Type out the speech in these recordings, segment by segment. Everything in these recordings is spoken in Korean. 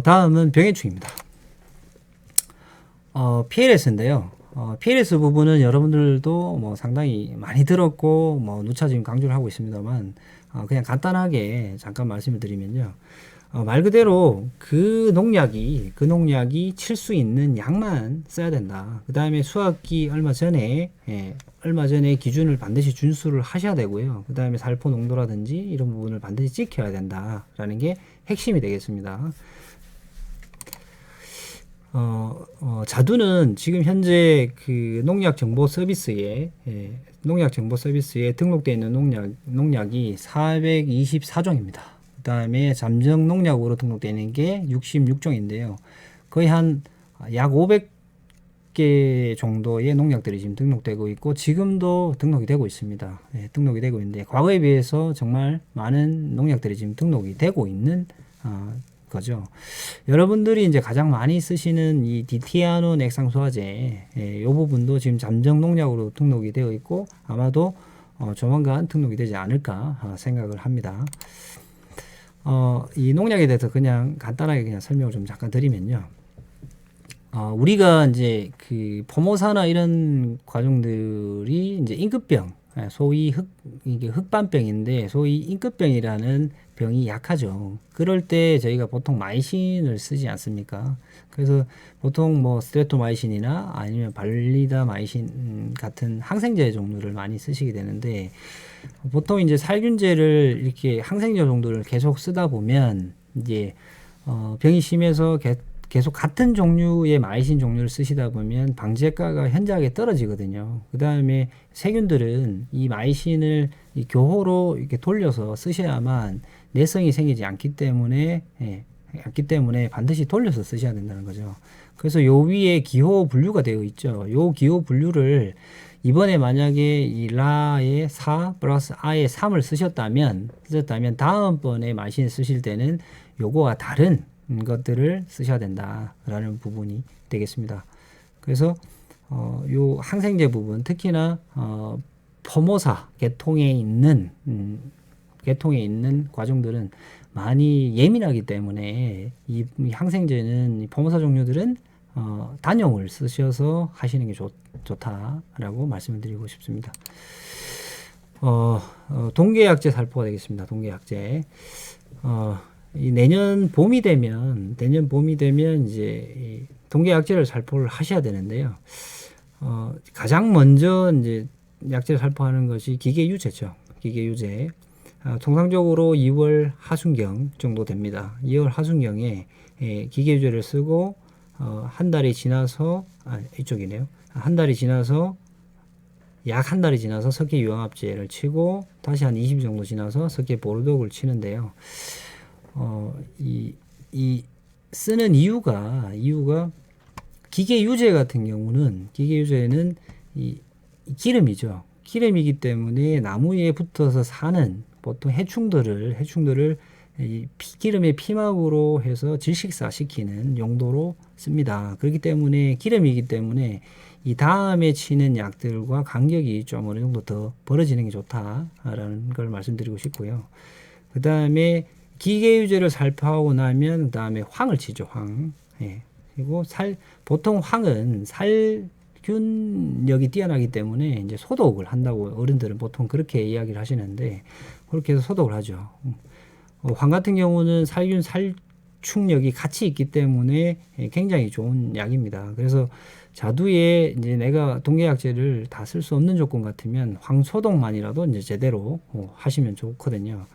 다음은 병해충입니다. PLS인데요. PLS 부분은 여러분들도 뭐 상당히 많이 들었고 뭐 누차 지금 강조를 하고 있습니다만 그냥 간단하게 잠깐 말씀을 드리면요. 말 그대로 그 농약이 칠 수 있는 약만 써야 된다. 그 다음에 수확기 얼마 전에 기준을 반드시 준수를 하셔야 되고요. 그 다음에 살포 농도라든지 이런 부분을 반드시 지켜야 된다라는 게 핵심이 되겠습니다. 자두는 지금 현재 그 농약 정보 서비스에 등록되어 있는 농약이 424종입니다. 그 다음에 잠정 농약으로 등록되어 있는 게 66종인데요. 거의 한 약 500개 정도의 농약들이 지금 등록되고 있고 지금도 등록이 되고 있습니다. 등록이 되고 있는데 과거에 비해서 정말 많은 농약들이 지금 등록이 되고 있는 거죠. 여러분들이 이제 가장 많이 쓰시는 이 디티아논 액상소화제 이 부분도 지금 잠정 농약으로 등록이 되어 있고 아마도 조만간 등록이 되지 않을까 생각을 합니다. 이 농약에 대해서 그냥 간단하게 그냥 설명을 좀 잠깐 드리면요. 우리가 이제 그 포모사나 이런 과종들이 이제 임급병, 소위 이게 흑반병인데 소위 임급병이라는 병이 약하죠. 그럴 때 저희가 보통 마이신을 쓰지 않습니까? 그래서 보통 뭐 스트레토마이신이나 아니면 발리다마이신 같은 항생제 종류를 많이 쓰시게 되는데 보통 이제 살균제를 이렇게 항생제 정도를 계속 쓰다 보면 이제 병이 심해서 계속 같은 종류의 마이신 종류를 쓰시다 보면 방제가가 현저하게 떨어지거든요. 그 다음에 세균들은 이 마이신을 이 교호로 이렇게 돌려서 쓰셔야만 내성이 생기지 않기 때문에 반드시 돌려서 쓰셔야 된다는 거죠. 그래서 요 위에 기호 분류가 되어 있죠. 요 기호 분류를 이번에 만약에 이 라의 4 플러스 아의 3을 쓰셨다면 다음번에 마이신 쓰실 때는 요거와 다른 것들을 쓰셔야 된다라는 부분이 되겠습니다. 그래서 요 항생제 부분 특히나 포모사 계통에 있는 과종들은 많이 예민하기 때문에 이 항생제는 이 포모사 종류들은 단용을 쓰셔서 하시는 게 좋다라고 말씀을 드리고 싶습니다. 동계약제 살포가 되겠습니다. 동계약제. 이 내년 봄이 되면 이제 이 동계약제를 살포를 하셔야 되는데요. 가장 먼저 이제 약제를 살포하는 것이 기계유제죠. 기계유제. 통상적으로 2월 하순경 정도 됩니다. 2월 하순경에 기계유제를 쓰고 한 달이 지나서 이쪽이네요. 한 달이 지나서 약 한 달이 지나서 석회 유황합제를 치고 다시 한 20일 정도 지나서 석회 보르독을 치는데요. 이 쓰는 이유가 기계유제 같은 경우는 기계유제는 이 기름이죠. 기름이기 때문에 나무에 붙어서 사는 보통 해충들을 이 기름의 피막으로 해서 질식사시키는 용도로 씁니다. 그렇기 때문에 기름이기 때문에 이 다음에 치는 약들과 간격이 좀 어느 정도 더 벌어지는 게 좋다라는 걸 말씀드리고 싶고요. 그 다음에 기계유제를 살포하고 나면 그 다음에 황을 치죠. 황. 그리고 보통 황은 살균력이 뛰어나기 때문에 이제 소독을 한다고 어른들은 보통 그렇게 이야기를 하시는데 그렇게 해서 소독을 하죠. 황 같은 경우는 살균 살충력이 같이 있기 때문에 굉장히 좋은 약입니다. 그래서 자두에 이제 내가 동계약제를 다 쓸 수 없는 조건 같으면 황 소독만이라도 이제 제대로 하시면 좋거든요.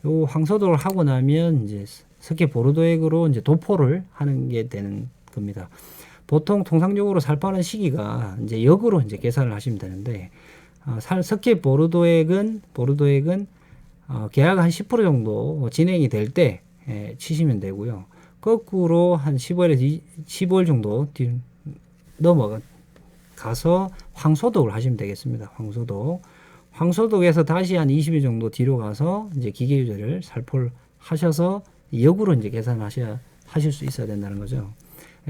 요 황소독을 하고 나면 이제 석회 보르도액으로 이제 도포를 하는 게 되는 겁니다. 보통 통상적으로 살포하는 시기가 이제 역으로 이제 계산을 하시면 되는데 석회 보르도액은 계약 한 10% 정도 진행이 될 때 치시면 되고요. 거꾸로 한 15일 정도 넘어가서 황소독을 하시면 되겠습니다. 황소독에서 다시 한 20일 정도 뒤로 가서 이제 기계유제를 살포를 하셔서 역으로 이제 하실 수 있어야 된다는 거죠.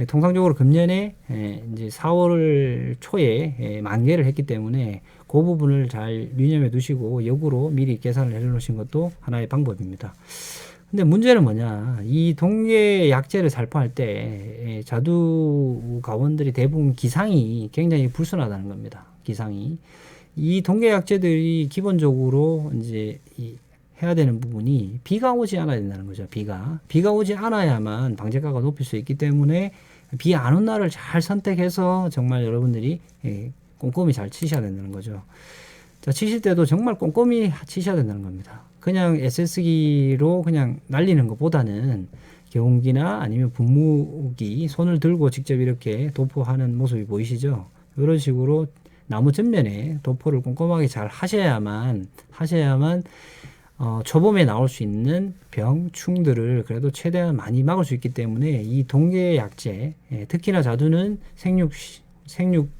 통상적으로 금년에 이제 4월 초에 만개를 했기 때문에 그 부분을 잘 유념해 두시고 역으로 미리 계산을 해 놓으신 것도 하나의 방법입니다. 근데 문제는 뭐냐? 이 동계 약재를 살포할 때 자두 가원들이 대부분 기상이 굉장히 불순하다는 겁니다. 기상이. 이 동계 약재들이 기본적으로 이제 해야 되는 부분이 비가 오지 않아야 된다는 거죠. 비가 오지 않아야만 방제가가 높일 수 있기 때문에 비 안 온 날을 잘 선택해서 정말 여러분들이 꼼꼼히 잘 치셔야 된다는 거죠. 자, 치실 때도 정말 꼼꼼히 치셔야 된다는 겁니다. 그냥 SS기로 그냥 날리는 것보다는 경운기나 아니면 분무기 손을 들고 직접 이렇게 도포하는 모습이 보이시죠? 이런 식으로 나무 전면에 도포를 꼼꼼하게 잘 하셔야만 초봄에 나올 수 있는 병, 충들을 그래도 최대한 많이 막을 수 있기 때문에 이 동계 약재, 특히나 자두는 생육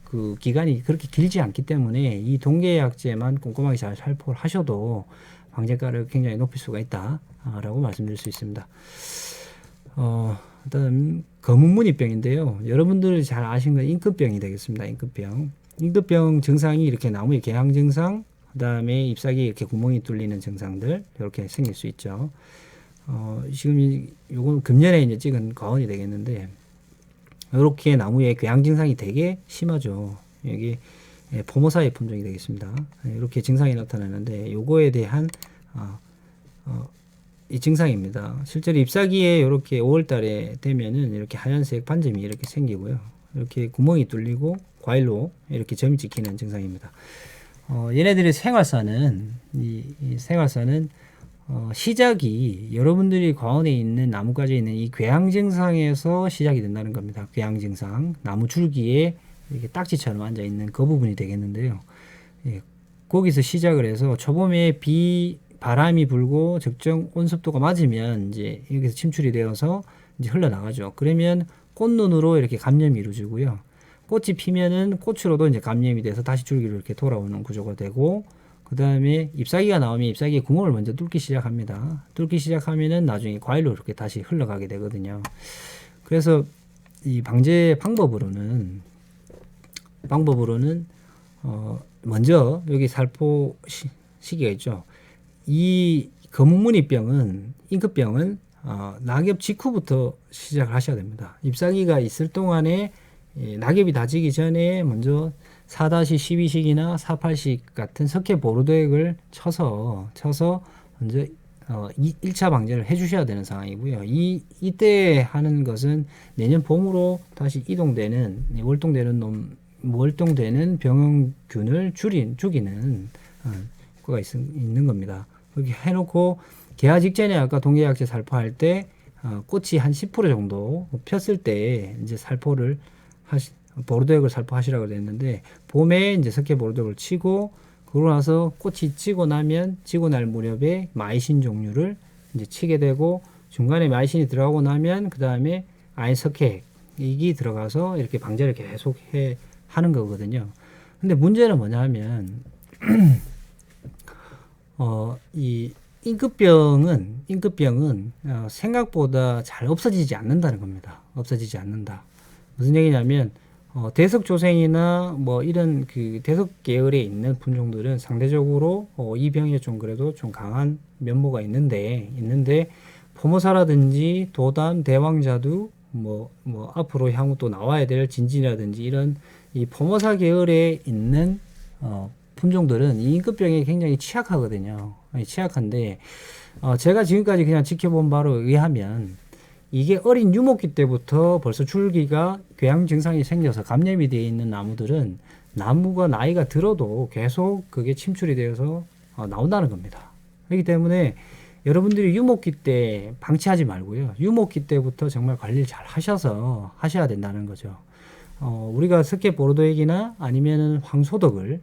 그 기간이 그렇게 길지 않기 때문에 이 동계 약재만 꼼꼼하게 잘 살포를 하셔도 방제가를 굉장히 높일 수가 있다라고 말씀드릴 수 있습니다. 일단 거문무늬병인데요. 여러분들이 잘 아시는 건 임금병이 되겠습니다. 임금병 증상이 이렇게 나무의 개양 증상, 그 다음에 잎사귀에 이렇게 구멍이 뚫리는 증상들 이렇게 생길 수 있죠. 지금 요건 금년에 이제 찍은 거원이 되겠는데 이렇게 나무의 궤양 증상이 되게 심하죠. 여기 포모사의 품종이 되겠습니다. 이렇게 증상이 나타나는데 요거에 대한 이 증상입니다. 실제로 잎사귀에 이렇게 5월달에 되면은 이렇게 하얀색 반점이 이렇게 생기고요. 이렇게 구멍이 뚫리고 과일로 이렇게 점이 찍히는 증상입니다. 얘네들의 생활사는 이 생활사는 시작이 여러분들이 과원에 있는 나무가지에 있는 이 궤양 증상에서 시작이 된다는 겁니다. 궤양 증상, 나무 줄기에 이렇게 딱지처럼 앉아 있는 그 부분이 되겠는데요. 거기서 시작을 해서 초봄에 바람이 불고 적정 온습도가 맞으면 이제 여기서 침출이 되어서 이제 흘러나가죠. 그러면 꽃눈으로 이렇게 감염이 이루어지고요. 꽃이 피면은 꽃으로도 이제 감염이 돼서 다시 줄기로 이렇게 돌아오는 구조가 되고, 그 다음에 잎사귀가 나오면 잎사귀에 구멍을 먼저 뚫기 시작합니다. 뚫기 시작하면은 나중에 과일로 이렇게 다시 흘러가게 되거든요. 그래서 이 방제 방법으로는 먼저 여기 살포 시기가 있죠. 이 거문무늬병은 임금병은 낙엽 직후부터 시작을 하셔야 됩니다. 잎사귀가 있을 동안에 낙엽이 다지기 전에 먼저 4-12식이나 4-8식 같은 석회 보르도액을 쳐서 먼저 1차 방제를 해 주셔야 되는 상황이고요. 이때 하는 것은 내년 봄으로 다시 이동되는 월동되는 병원균을 죽이는 효과가 있는 겁니다. 그렇게 해놓고 개화 직전에 아까 동계약재 살포할 때 꽃이 한 10% 정도 폈을 때 이제 보르도액을 살포하시라고 그랬는데, 봄에 이제 석회 보르도액을 치고 그러고 나서 꽃이 지고 날 무렵에 마이신 종류를 이제 치게 되고, 중간에 마이신이 들어가고 나면 그 다음에 아인석회액이 들어가서 이렇게 방제를 계속 하는 거거든요. 근데 문제는 뭐냐 하면 이 임금병은 생각보다 잘 없어지지 않는다는 겁니다. 없어지지 않는다. 무슨 얘기냐면 대석조생이나 뭐 이런 그 대석 계열에 있는 품종들은 상대적으로 이 병에 좀 그래도 좀 강한 면모가 있는데 포모사라든지 도담, 대왕자두 뭐 앞으로 향후 또 나와야 될 진진이라든지 이런 이 포모사 계열에 있는 품종들은 이 임금병에 굉장히 취약하거든요. 취약한데 제가 지금까지 그냥 지켜본 바로 의하면 이게 어린 유목기 때부터 벌써 줄기가 궤양 증상이 생겨서 감염이 되어 있는 나무들은 나무가 나이가 들어도 계속 그게 침출이 되어서 나온다는 겁니다. 그렇기 때문에 여러분들이 유목기 때 방치하지 말고요. 유목기 때부터 정말 관리를 잘 하셔야 된다는 거죠. 우리가 석회 보르도액이나 아니면은 황소독을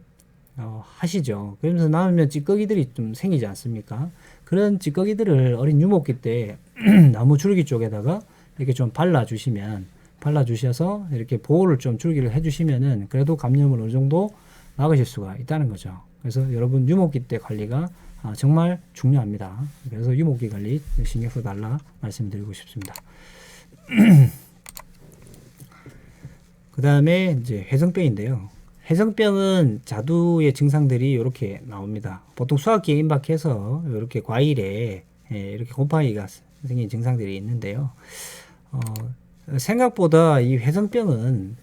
하시죠. 그러면서 남으면 찌꺼기들이 좀 생기지 않습니까? 그런 찌꺼기들을 어린 유목기 때 나무 줄기 쪽에다가 이렇게 좀 발라주셔서 이렇게 보호를 좀 줄기를 해주시면은 그래도 감염을 어느 정도 막으실 수가 있다는 거죠. 그래서 여러분 유목기 때 관리가 정말 중요합니다. 그래서 유목기 관리 신경 써달라 말씀드리고 싶습니다. 그 다음에 이제 회성병인데요. 회성병은 자두의 증상들이 이렇게 나옵니다. 보통 수확기에 임박해서 이렇게 과일에 이렇게 곰팡이가 생긴 증상들이 있는데요. 생각보다 이 훼손병은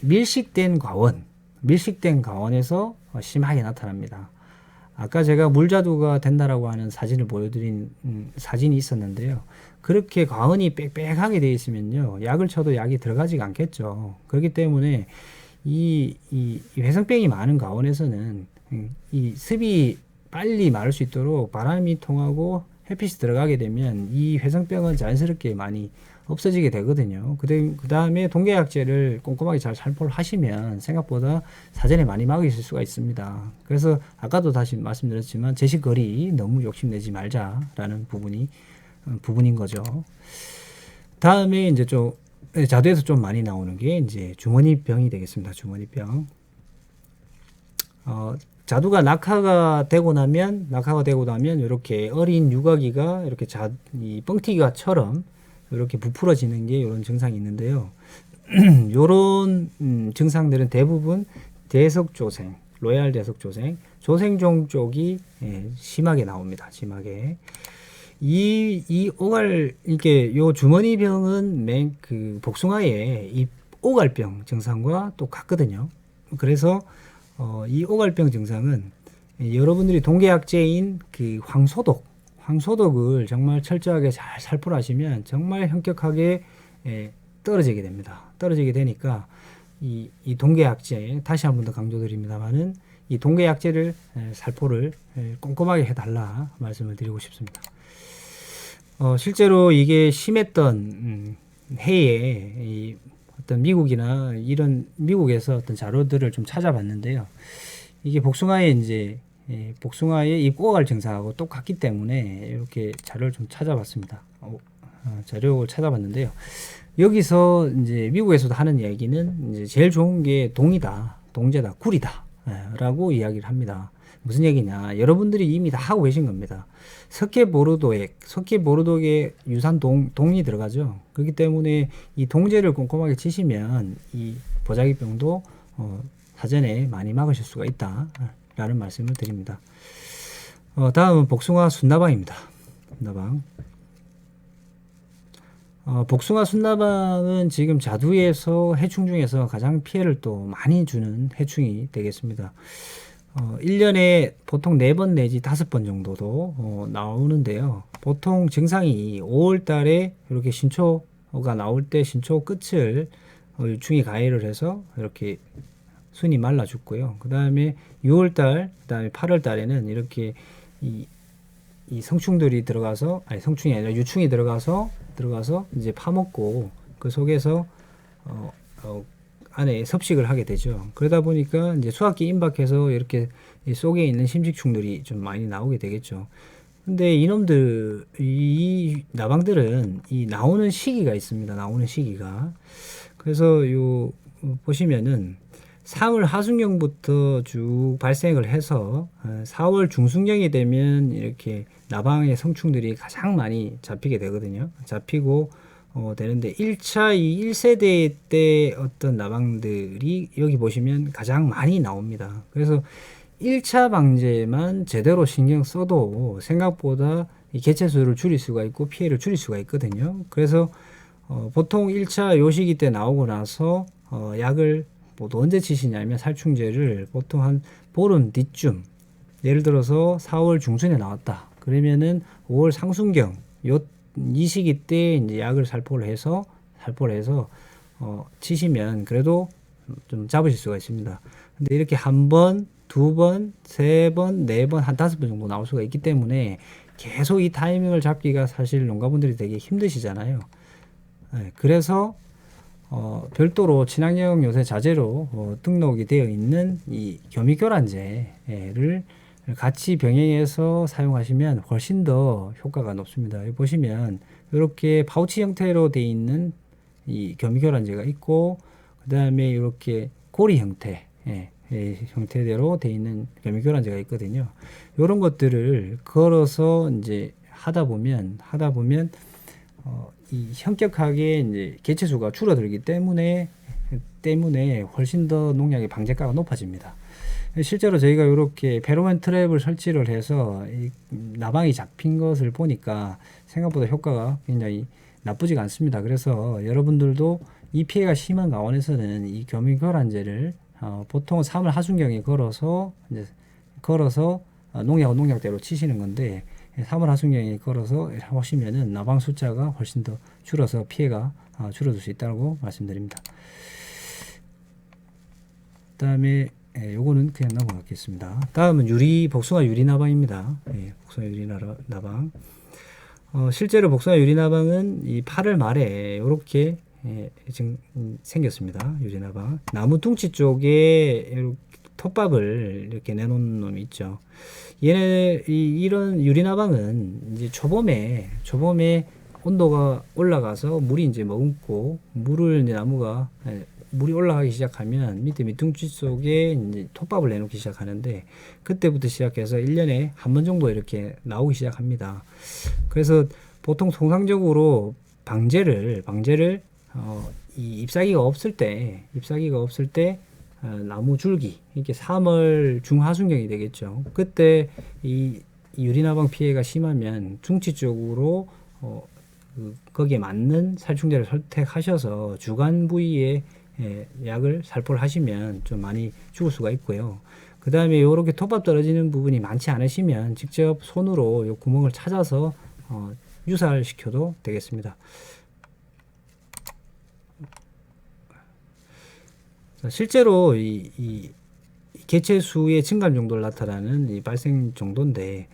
밀식된 과원에서 심하게 나타납니다. 아까 제가 물자두가 된다라고 하는 사진을 보여드린 사진이 있었는데요. 그렇게 과원이 빽빽하게 되어 있으면요, 약을 쳐도 약이 들어가지가 않겠죠. 그렇기 때문에 이 훼손병이 많은 과원에서는 이 습이 빨리 마를 수 있도록 바람이 통하고 햇빛이 들어가게 되면 이 훼손병은 자연스럽게 많이 없어지게 되거든요. 그 다음에 동계약제를 꼼꼼하게 잘 살포를 하시면 생각보다 사전에 많이 막으실 수가 있습니다. 그래서 아까도 다시 말씀드렸지만 제식거리 너무 욕심내지 말자라는 부분인 거죠. 다음에 이제 좀 자두에서 좀 많이 나오는 게 이제 주머니병이 되겠습니다. 주머니병. 자두가 낙하가 되고 나면 이렇게 어린 유가기가 이렇게 이 뻥튀기가처럼 이렇게 부풀어지는 게 이런 증상이 있는데요. 이런 증상들은 대부분 대석조생, 로얄 대석조생, 조생종 쪽이 심하게 나옵니다. 심하게. 이게 요 주머니병은 그 복숭아의 이 오갈병 증상과 똑같거든요. 그래서 이 오갈병 증상은 여러분들이 동계약제인 그 황소독을 정말 철저하게 잘 살포를 하시면 정말 현격하게 떨어지게 됩니다. 떨어지게 되니까 이 동계약제, 다시 한 번 더 강조드립니다만은 이 동계약제를 살포를 꼼꼼하게 해달라 말씀을 드리고 싶습니다. 실제로 이게 심했던 해에 이 어떤 미국이나 이런 미국에서 어떤 자료들을 좀 찾아봤는데요. 이게 복숭아의 이 꼬갈 증상하고 똑같기 때문에 이렇게 자료를 좀 찾아봤습니다. 자료를 찾아봤는데요. 여기서 이제 미국에서도 하는 이야기는 이제 제일 좋은 게 동제다, 굴이다 라고 이야기를 합니다. 무슨 얘기냐? 여러분들이 이미 다 하고 계신 겁니다. 석회보르도액, 석회보르도액에 유산 동이 들어가죠. 그렇기 때문에 이 동제를 꼼꼼하게 치시면 이 보자기병도 사전에 많이 막으실 수가 있다라는 말씀을 드립니다. 다음은 복숭아 순나방입니다. 순나방. 복숭아 순나방은 지금 자두에서 해충 중에서 가장 피해를 또 많이 주는 해충이 되겠습니다. 1년에 보통 4번 내지 5번 정도도 나오는데요. 보통 증상이 5월 달에 이렇게 신초가 나올 때 신초 끝을 유충이 가해를 해서 이렇게 순이 말라 죽고요. 그 다음에 6월 달, 그 다음에 8월 달에는 이렇게 이 성충들이 들어가서, 아니 성충이 아니라 유충이 들어가서 이제 파먹고 그 속에서 안에 섭식을 하게 되죠. 그러다 보니까 이제 수확기 임박해서 이렇게 이 속에 있는 심식충들이 좀 많이 나오게 되겠죠. 근데 이 나방들은 이 나오는 시기가 있습니다. 나오는 시기가. 그래서 보시면은 3월 하순경부터 쭉 발생을 해서 4월 중순경이 되면 이렇게 나방의 성충들이 가장 많이 잡히게 되거든요. 잡히고 되는데 1세대 때 어떤 나방들이 여기 보시면 가장 많이 나옵니다. 그래서 1차 방제만 제대로 신경 써도 생각보다 이 개체수를 줄일 수가 있고 피해를 줄일 수가 있거든요. 그래서 보통 1차 요 시기 때 나오고 나서 약을 언제 치시냐면 살충제를 보통 한 보름 뒤쯤, 예를 들어서 4월 중순에 나왔다. 그러면은 5월 상순경 이 시기 때 이제 약을 살포를 해서 치시면 그래도 좀 잡으실 수가 있습니다. 근데 이렇게 한 번, 두 번, 세 번, 네 번, 한 5번 정도 나올 수가 있기 때문에 계속 이 타이밍을 잡기가 사실 농가분들이 되게 힘드시잖아요. 그래서 별도로 친환경 요새 자재로 등록이 되어 있는 이 교미교란제를 같이 병행해서 사용하시면 훨씬 더 효과가 높습니다. 여기 보시면 이렇게 파우치 형태로 되어 있는 이 교미교란제가 있고, 그 다음에 이렇게 고리 형태대로 되어 있는 교미교란제가 있거든요. 이런 것들을 걸어서 이제 하다 보면 이 현격하게 이제 개체수가 줄어들기 때문에 훨씬 더 농약의 방제가가 높아집니다. 실제로 저희가 이렇게 페로몬 트랩을 설치를 해서 이 나방이 잡힌 것을 보니까 생각보다 효과가 굉장히 나쁘지가 않습니다. 그래서 여러분들도 이 피해가 심한 강원에서는 이 교미교란제를 보통 3월 하순경에 걸어서 농약은 농약대로 치시는 건데 3월 하순경에 걸어서 하시면은 나방 숫자가 훨씬 더 줄어서 피해가 줄어들 수 있다고 말씀드립니다. 그다음에 요거는 그냥 넘어가겠습니다. 다음은 복숭아 유리나방입니다. 복숭아 유리나방. 실제로 복숭아 유리나방은 이 8월 말에 이렇게 지금 생겼습니다. 유리나방. 나무 둥치 쪽에 이렇게 톱밥을 이렇게 내놓은 놈이 있죠. 이런 유리나방은 이제 초봄에 온도가 올라가서 물이 이제 머금고 물을 이제 나무가 물이 올라가기 시작하면 밑에 밑둥치 속에 이제 톱밥을 내놓기 시작하는데 그때부터 시작해서 1년에 한 번 정도 이렇게 나오기 시작합니다. 그래서 보통 통상적으로 방제를 이 잎사귀가 없을 때 나무 줄기 이렇게 3월 중하순경이 되겠죠. 그때 이 유리나방 피해가 심하면 중치 쪽으로 거기에 맞는 살충제를 선택하셔서 주간 부위에 약을 살포를 하시면 좀 많이 죽을 수가 있고요. 그 다음에 이렇게 톱밥 떨어지는 부분이 많지 않으시면 직접 손으로 요 구멍을 찾아서 유살시켜도 되겠습니다. 실제로 이 개체수의 증감 정도를 나타내는 이 발생 정도인데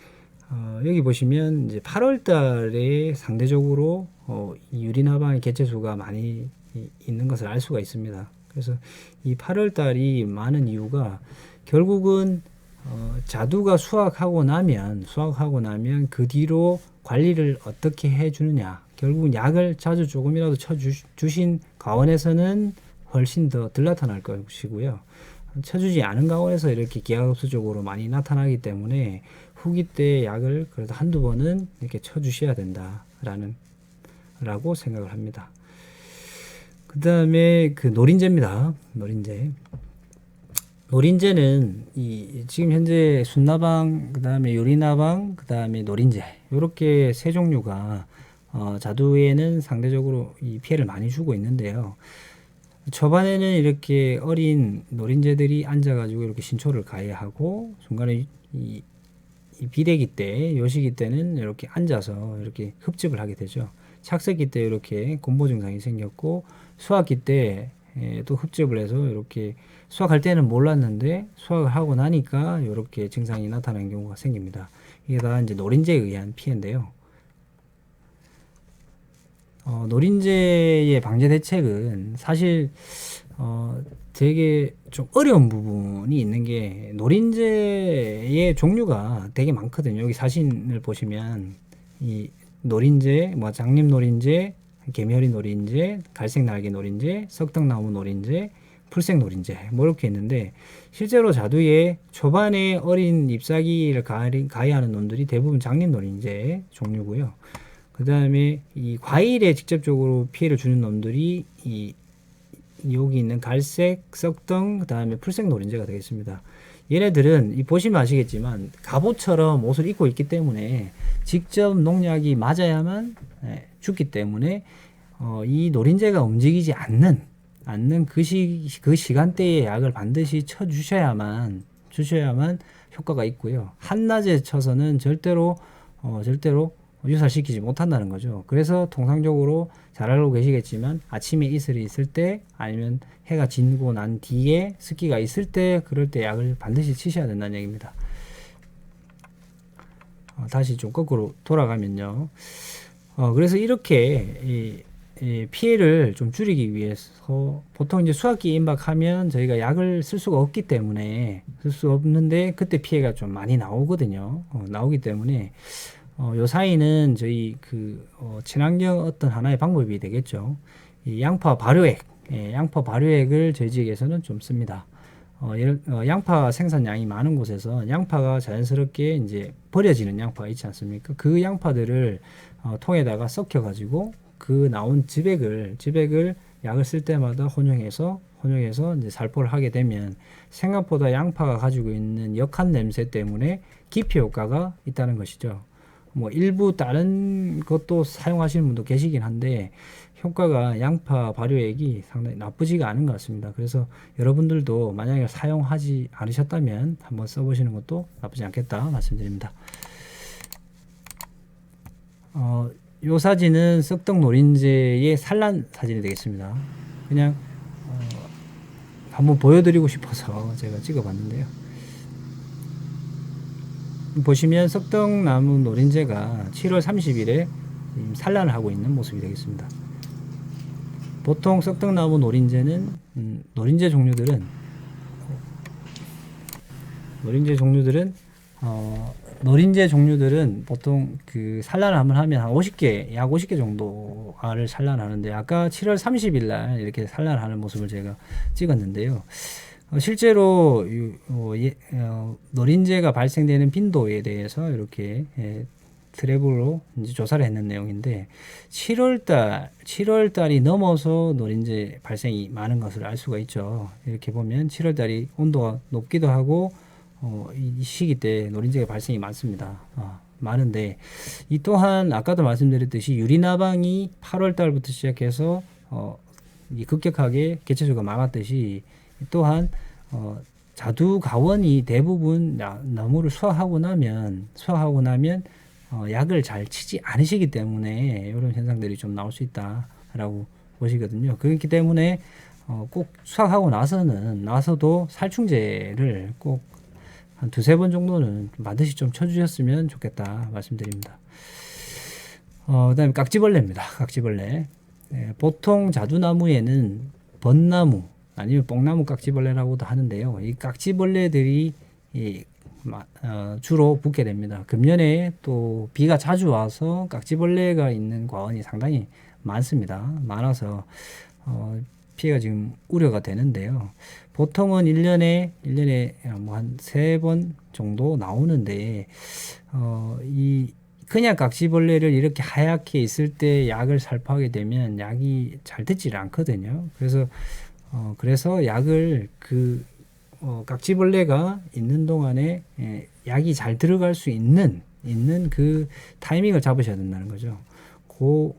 여기 보시면 이제 8월 달에 상대적으로 이 유리나방의 개체수가 많이 있는 것을 알 수가 있습니다. 그래서 이 8월 달이 많은 이유가 결국은 자두가 수확하고 나면 그 뒤로 관리를 어떻게 해주느냐. 결국은 약을 자주 조금이라도 쳐주신 가원에서는 훨씬 더 덜 나타날 것이고요. 쳐주지 않은 가원에서 이렇게 기하급수적으로 많이 나타나기 때문에 후기 때 약을 그래도 한두 번은 이렇게 쳐주셔야 라고 생각을 합니다. 그 다음에 그 노린재입니다. 노린재는 지금 현재 순나방, 그 다음에 유리나방, 그 다음에 노린재 이렇게 세 종류가 자두에는 상대적으로 이 피해를 많이 주고 있는데요. 초반에는 이렇게 어린 노린재들이 앉아가지고 이렇게 신초를 가해하고 중간에 이 비대기 때, 요시기 때는 이렇게 앉아서 이렇게 흡집을 하게 되죠. 착색기 때 이렇게 곰보 증상이 생겼고 수확기 때 또 흡집을 해서 이렇게 수확할 때는 몰랐는데 수확을 하고 나니까 이렇게 증상이 나타나는 경우가 생깁니다. 이게 다 이제 노린재에 의한 피해인데요. 노린재의 방제 대책은 사실 되게 좀 어려운 부분이 있는 게 노린재의 종류가 되게 많거든요. 여기 사진을 보시면 이 노린재, 장립 노린재, 개미허리 노린재, 갈색 날개 노린재, 석등나무 노린재, 풀색 노린재 이렇게 있는데 실제로 자두의 초반에 어린 잎사귀를 가해하는 놈들이 대부분 장립 노린재 종류고요. 그 다음에 이 과일에 직접적으로 피해를 주는 놈들이 여기 있는 갈색, 석등, 그 다음에 풀색 노린재가 되겠습니다. 얘네들은 보시면 아시겠지만 갑옷처럼 옷을 입고 있기 때문에 직접 농약이 맞아야만 죽기 때문에 이 노린재가 움직이지 않는 그 시간대에 약을 반드시 쳐주셔야만 효과가 있고요. 한낮에 쳐서는 절대로 유살시키지 못한다는 거죠. 그래서 통상적으로 잘 알고 계시겠지만 아침에 이슬이 있을 때 아니면 해가 지고 난 뒤에 습기가 있을 때 그럴 때 약을 반드시 치셔야 된다는 얘기입니다. 다시 좀 거꾸로 돌아가면요. 그래서 이렇게 이 피해를 좀 줄이기 위해서 보통 이제 수확기에 임박하면 저희가 약을 쓸 수가 없기 때문에 쓸 수 없는데 그때 피해가 좀 많이 나오거든요. 나오기 때문에 요 사이는 저희 친환경 어떤 하나의 방법이 되겠죠. 이 양파 발효액을 저희 지역에서는 좀 씁니다. 양파 생산량이 많은 곳에서 양파가 자연스럽게 이제 버려지는 양파가 있지 않습니까? 그 양파들을 통에다가 섞여 가지고 그 나온 즙액을 약을 쓸 때마다 혼용해서 혼용해서 이제 살포를 하게 되면 생각보다 양파가 가지고 있는 역한 냄새 때문에 기피 효과가 있다는 것이죠. 뭐 일부 다른 것도 사용하시는 분도 계시긴 한데 효과가 양파 발효액이 상당히 나쁘지가 않은 것 같습니다. 그래서 여러분들도 만약에 사용하지 않으셨다면 한번 써보시는 것도 나쁘지 않겠다 말씀드립니다. 요 사진은 썩떡 노린재의 산란 사진이 되겠습니다. 그냥 한번 보여드리고 싶어서 제가 찍어봤는데요. 보시면 썩떡나무 노린재가 7월 30일에 산란을 하고 있는 모습이 되겠습니다. 보통 썩떡나무 노린재는 노린재 종류들은 보통 그 산란을 한번 하면 한 50개, 약 50개 정도 알을 산란하는데 아까 7월 30일 날 이렇게 산란하는 모습을 제가 찍었는데요. 실제로 노린재가 발생되는 빈도에 대해서 이렇게 트랩으로 이제 조사를 했는 내용인데 7월달이 넘어서 노린재 발생이 많은 것을 알 수가 있죠. 이렇게 보면 7월달이 온도가 높기도 하고 이 시기 때 노린재가 발생이 많습니다. 많은데 이 또한 아까도 말씀드렸듯이 유리나방이 8월달부터 시작해서 급격하게 개체수가 많았듯이 또한 자두가원이 대부분 나무를 수확하고 나면 약을 잘 치지 않으시기 때문에 이런 현상들이 좀 나올 수 있다라고 보시거든요. 그렇기 때문에 꼭 수확하고 나서도 살충제를 꼭 한 두세 번 정도는 반드시 좀 쳐주셨으면 좋겠다 말씀드립니다. 그다음에 깍지벌레입니다. 깍지벌레. 보통 자두나무에는 벚나무 아니면 뽕나무 깍지벌레라고도 하는데요. 이 깍지벌레들이 주로 붙게 됩니다. 금년에 또 비가 자주 와서 깍지벌레가 있는 과원이 상당히 많습니다. 많아서 피해가 지금 우려가 되는데요. 보통은 1년에 뭐 한 3번 정도 나오는데 이 그냥 깍지벌레를 이렇게 하얗게 있을 때 약을 살포하게 되면 약이 잘 듣지를 않거든요. 그래서 약을 깍지벌레가 있는 동안에 약이 잘 들어갈 수 있는 그 타이밍을 잡으셔야 된다는 거죠. 그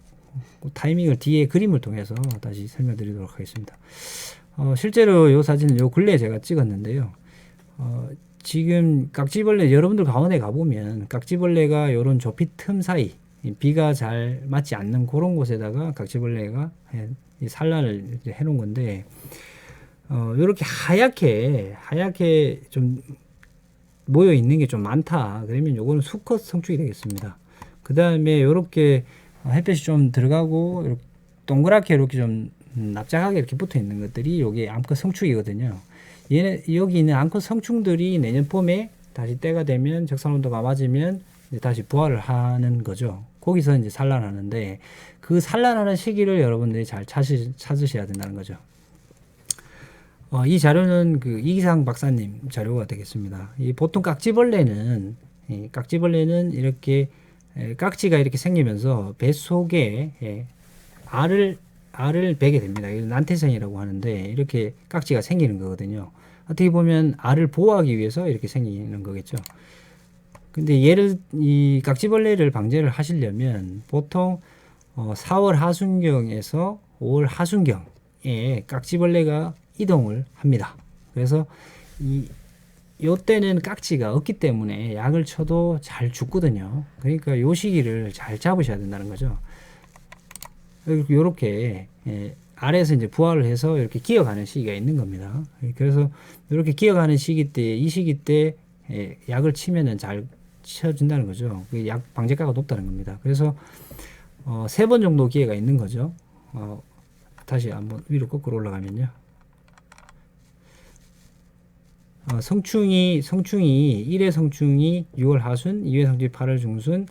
타이밍을 뒤에 그림을 통해서 다시 설명드리도록 하겠습니다. 실제로 이 사진은 요 근래에 제가 찍었는데요. 지금 깍지벌레 여러분들 가운데 가보면 깍지벌레가 요런 좁히 틈 사이 비가 잘 맞지 않는 그런 곳에다가 깍지벌레가 산란을 해놓은 건데 요렇게 하얗게 좀 모여 있는 게 좀 많다. 그러면 요거는 수컷 성충이 되겠습니다. 그 다음에 요렇게 햇볕이 좀 들어가고 이렇게 동그랗게 이렇게 좀 납작하게 이렇게 붙어 있는 것들이 요게 암컷 성충이거든요. 여기 있는 암컷 성충들이 내년 봄에 다시 때가 되면 적산 온도가 맞으면 이제 다시 부화를 하는 거죠. 거기서 이제 산란하는데 그 산란하는 시기를 여러분들이 잘 찾으셔야 된다는 거죠. 이 자료는 그 이기상 박사님 자료가 되겠습니다. 보통 깍지벌레는 이렇게 깍지가 이렇게 생기면서 배 속에 알을 베게 됩니다. 이건 난태성이라고 하는데 이렇게 깍지가 생기는 거거든요. 어떻게 보면 알을 보호하기 위해서 이렇게 생기는 거겠죠. 근데 이 깍지벌레를 방제를 하시려면 보통 4월 하순경에서 5월 하순경에 깍지벌레가 이동을 합니다. 그래서 요때는 깍지가 없기 때문에 약을 쳐도 잘 죽거든요. 그러니까 요 시기를 잘 잡으셔야 된다는 거죠. 요렇게 아래에서 이제 부화를 해서 이렇게 기어가는 시기가 있는 겁니다. 그래서 이렇게 기어가는 시기 때, 이 시기 때 약을 치면은 잘 쳐준다는 거죠. 약 방제가가 높다는 겁니다. 그래서 3번 정도 기회가 있는 거죠. 다시 한번 위로 거꾸로 올라가면요. 성충이 1회 성충이 6월 하순, 2회 성충이 8월 중순,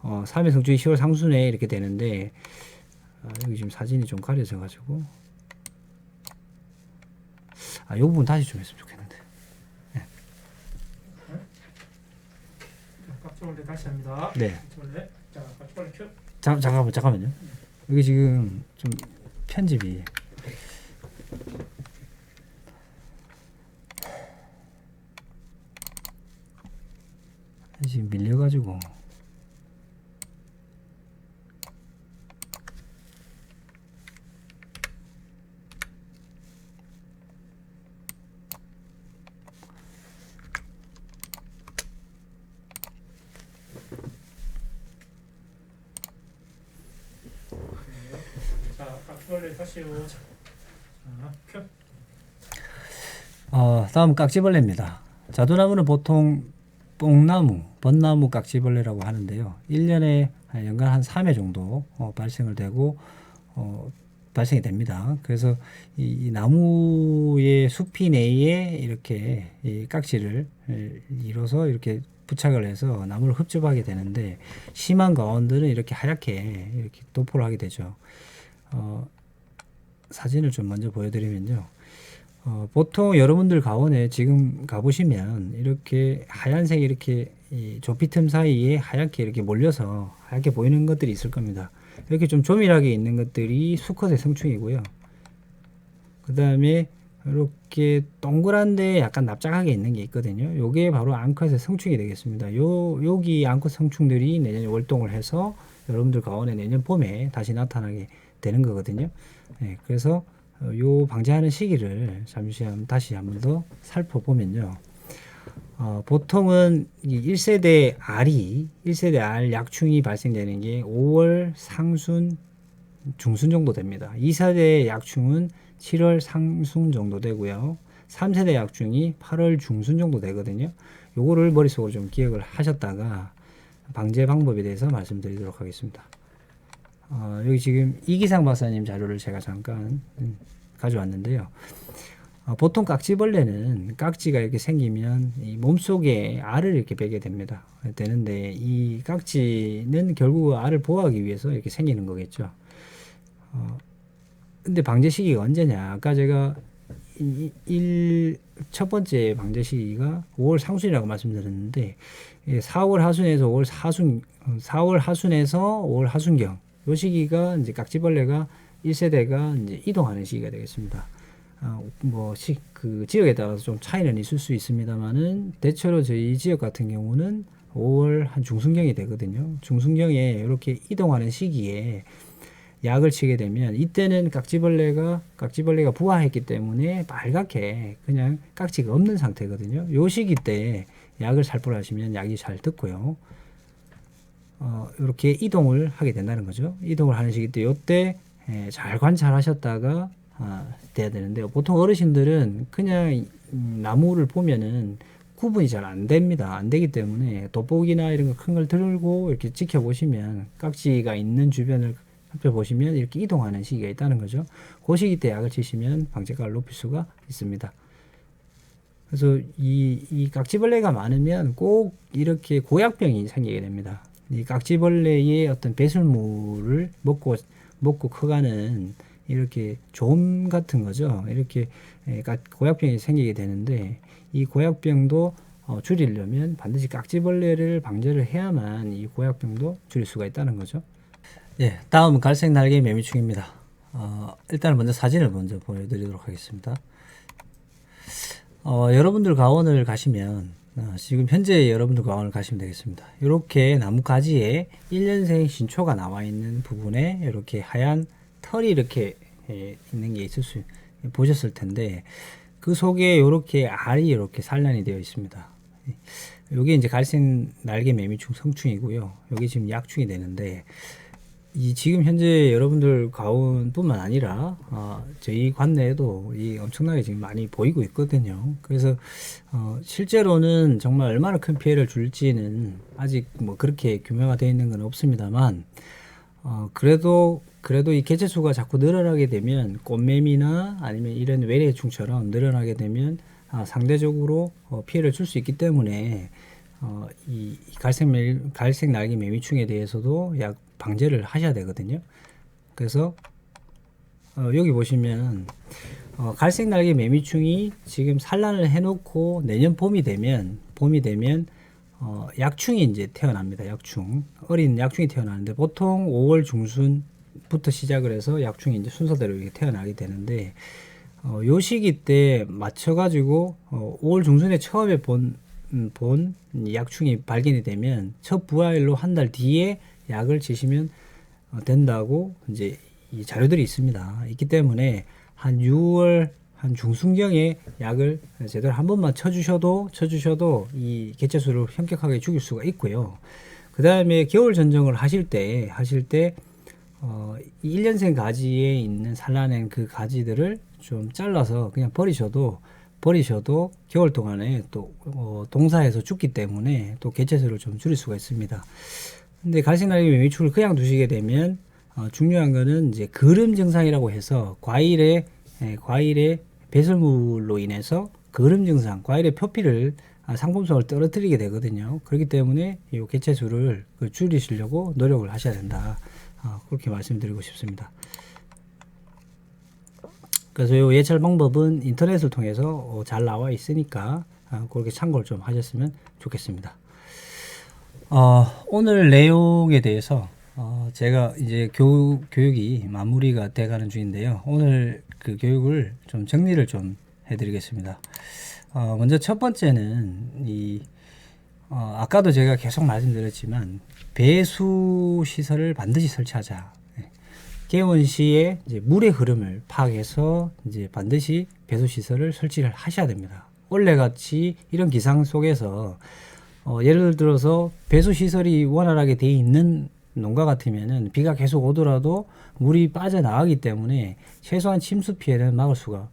3회 성충이 10월 상순에 이렇게 되는데 여기 지금 사진이 좀 가려져 가지고 이 부분 다시 좀 했으면 좋겠는데. 네. 깍지벌레 다시 합니다. 네. 깍지벌레. 자, 깍지벌레 큐. 잠깐만요. 여기 지금 좀 편집이 지금 밀려가지고 자, 깍지벌레 다시 오자. 자, 큐. 다음 깍지벌레입니다. 자두나무는 보통 뽕나무, 벚나무 깍지벌레라고 하는데요. 1년에 연간 한 3회 정도 발생을 되고 발생이 됩니다. 그래서 이 나무의 숲이 내에 이렇게 이 깍지를 이뤄서 이렇게 부착을 해서 나무를 흡집하게 되는데 심한 가온들은 이렇게 하얗게 이렇게 도포를 하게 되죠. 사진을 좀 먼저 보여드리면요. 보통 여러분들 가온에 지금 가보시면 이렇게 하얀색 이렇게 이 조피 틈 사이에 하얗게 이렇게 몰려서 하얗게 보이는 것들이 있을 겁니다. 이렇게 좀 조밀하게 있는 것들이 수컷의 성충이고요. 그 다음에 이렇게 동그란데 약간 납작하게 있는 게 있거든요. 요게 바로 암컷의 성충이 되겠습니다. 여기 암컷 성충들이 내년에 월동을 해서 여러분들 가온에 내년 봄에 다시 나타나게 되는 거거든요. 네, 그래서 요 방제하는 시기를 잠시 다시 한번 더 살펴보면요. 보통은 이 1세대 알 약충이 발생되는 게 5월 상순 중순 정도 됩니다. 2세대 약충은 7월 상순 정도 되고요. 3세대 약충이 8월 중순 정도 되거든요. 요거를 머릿속으로 좀 기억을 하셨다가 방제 방법에 대해서 말씀드리도록 하겠습니다. 여기 지금 이기상 박사님 자료를 제가 잠깐 가져왔는데요. 보통 깍지벌레는 깍지가 이렇게 생기면 이 몸속에 알을 이렇게 베게 되는데 이 깍지는 결국 알을 보호하기 위해서 이렇게 생기는 거겠죠. 근데 방제 시기가 언제냐? 아까 제가 첫 번째 방제 시기가 5월 상순이라고 말씀드렸는데 4월 하순에서 5월 하순경 요 시기가 이제 깍지벌레가 1세대가 이제 이동하는 시기가 되겠습니다. 그 지역에 따라서 좀 차이는 있을 수 있습니다만은 대체로 저희 지역 같은 경우는 5월 한 중순경이 되거든요. 중순경에 이렇게 이동하는 시기에 약을 치게 되면 이때는 깍지벌레가 부화했기 때문에 빨갛게 그냥 깍지가 없는 상태거든요. 요 시기 때 약을 살포하시면 약이 잘 듣고요. 이렇게 이동을 하게 된다는 거죠. 이동을 하는 시기 때 요때 잘 관찰하셨다가 돼야 되는데요. 보통 어르신들은 그냥 나무를 보면은 구분이 잘 안 됩니다. 안 되기 때문에 돋보기나 이런 거 큰 걸 들고 이렇게 지켜보시면 깍지가 있는 주변을 살펴보시면 이렇게 이동하는 시기가 있다는 거죠. 그 시기 때 약을 치시면 방제가를 높일 수가 있습니다. 그래서 이 깍지벌레가 많으면 꼭 이렇게 고약병이 생기게 됩니다. 이 깍지벌레의 어떤 배설물을 먹고 커가는 이렇게 좀 같은 거죠. 이렇게 고약병이 생기게 되는데 이 고약병도 줄이려면 반드시 깍지벌레를 방제를 해야만 이 고약병도 줄일 수가 있다는 거죠. 예, 다음은 갈색 날개 매미충입니다. 일단 먼저 사진을 먼저 보여드리도록 하겠습니다. 여러분들 가원을 가시면 지금 현재 여러분들 가원을 가시면 되겠습니다. 이렇게 나무 가지에 1년생 신초가 나와 있는 부분에 이렇게 하얀 털이 이렇게 있는 게 보셨을 텐데 그 속에 이렇게 알이 이렇게 산란이 되어 있습니다. 이게 이제 갈색 날개 매미충 성충이고요. 여기 지금 약충이 되는데 지금 현재 여러분들 가온뿐만 아니라 저희 관내에도 엄청나게 지금 많이 보이고 있거든요. 그래서 실제로는 정말 얼마나 큰 피해를 줄지는 아직 그렇게 규명화 되어 있는 건 없습니다만 그래도 이 개체수가 자꾸 늘어나게 되면 꽃매미나 아니면 이런 외래충처럼 늘어나게 되면 상대적으로 피해를 줄 수 있기 때문에 이 갈색 날개 매미충에 대해서도 약 방제를 하셔야 되거든요. 그래서 여기 보시면 갈색 날개 매미충이 지금 산란을 해놓고 내년 봄이 되면 약충이 이제 태어납니다. 어린 약충이 태어나는데 보통 5월 중순부터 시작을 해서 약충이 이제 순서대로 이렇게 태어나게 되는데 요 시기 때 맞춰가지고 5월 중순에 처음에 본 본 약충이 발견이 되면 첫 부화일로 한 달 뒤에 약을 치시면 된다고 이제 이 자료들이 있기 때문에 한 6월 한 중순경에 약을 제대로 한 번만 쳐주셔도 이 개체수를 현격하게 죽일 수가 있고요. 그 다음에 겨울 전정을 하실 때 1년생 가지에 있는 산란한 그 가지들을 좀 잘라서 그냥 버리셔도 겨울 동안에 또 동사에서 죽기 때문에 또 개체수를 좀 줄일 수가 있습니다. 근데 갈색날개 매미축을 그냥 두시게 되면 중요한 거는 이제 거름 증상이라고 해서 과일의 배설물로 인해서 거름 증상, 과일의 표피를 상품성을 떨어뜨리게 되거든요. 그렇기 때문에 이 개체수를 줄이시려고 노력을 하셔야 된다. 그렇게 말씀드리고 싶습니다. 그래서 이 예찰 방법은 인터넷을 통해서 잘 나와 있으니까 그렇게 참고를 좀 하셨으면 좋겠습니다. 오늘 내용에 대해서 제가 이제 교육이 마무리가 돼가는 중인데요. 오늘 그 교육을 좀 정리를 좀 해드리겠습니다. 먼저 첫 번째는 아까도 제가 계속 말씀드렸지만 배수 시설을 반드시 설치하자. 개원시에 이제 물의 흐름을 파악해서 이제 반드시 배수 시설을 설치를 하셔야 됩니다. 원래같이 이런 기상 속에서 예를 들어서 배수 시설이 원활하게 돼 있는 농가 같으면은 비가 계속 오더라도 물이 빠져나가기 때문에 최소한 침수 피해는 막을 수가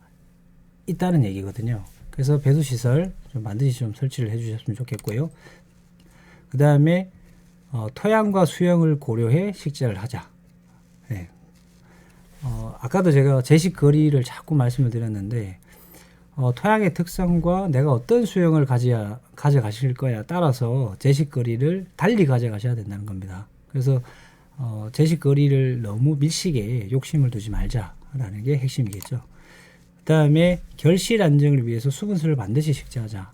있다는 얘기거든요. 그래서 배수 시설 좀 반드시 좀 설치를 해 주셨으면 좋겠고요. 그 다음에 토양과 수영을 고려해 식재를 하자. 네. 아까도 제가 제식 거리를 자꾸 말씀을 드렸는데 토양의 특성과 내가 어떤 수영을 가져가실 거야 따라서 제식 거리를 달리 가져가셔야 된다는 겁니다. 그래서 제식 거리를 너무 밀식에 욕심을 두지 말자라는 게 핵심이겠죠. 그 다음에 결실 안정을 위해서 수분수를 반드시 식재하자.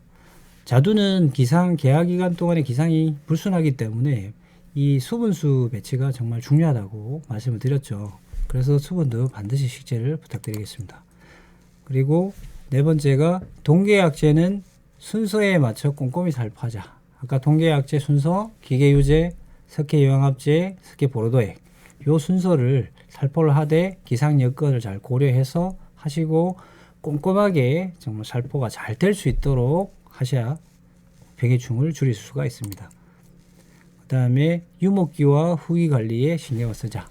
자두는 개화 기간 동안에 기상이 불순하기 때문에 이 수분수 배치가 정말 중요하다고 말씀을 드렸죠. 그래서 수분도 반드시 식재를 부탁드리겠습니다. 그리고 네 번째가 동계약재는 순서에 맞춰 꼼꼼히 살포하자. 아까 동계약재 순서, 기계유제, 석회유황합재, 석회보로도액 요 순서를 살포를 하되 기상 여건을 잘 고려해서 하시고 꼼꼼하게 정말 살포가 잘 될 수 있도록 하셔야 병해충을 줄일 수가 있습니다. 그 다음에 유목기와 후기 관리에 신경을 쓰자.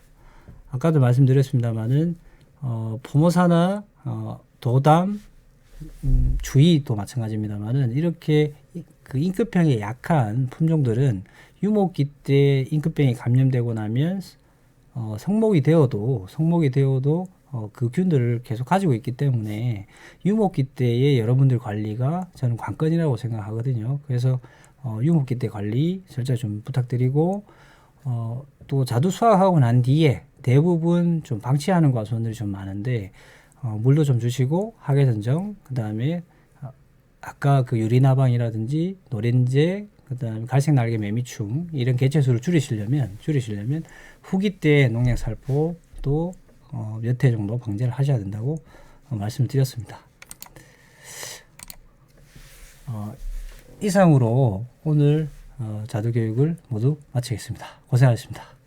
아까도 말씀드렸습니다만은 포모사나 도담, 주의도 마찬가지입니다만은 이렇게 그 임급병에 약한 품종들은 유목기 때 임급병이 감염되고 나면 성목이 되어도 그 균들을 계속 가지고 있기 때문에 유목기 때의 여러분들 관리가 저는 관건이라고 생각하거든요. 그래서 유목기 때 관리 절차 좀 부탁드리고 또 자두 수확하고 난 뒤에 대부분 좀 방치하는 과수원들이 좀 많은데 물도 좀 주시고 하계선정, 그 다음에 아까 그 유리나방이라든지 노렌제, 그 다음에 갈색날개 매미충 이런 개체수를 줄이시려면 후기 때 농약 살포 또 몇 회 정도 방제를 하셔야 된다고 말씀드렸습니다. 이상으로 오늘 자두 교육을 모두 마치겠습니다. 고생하셨습니다.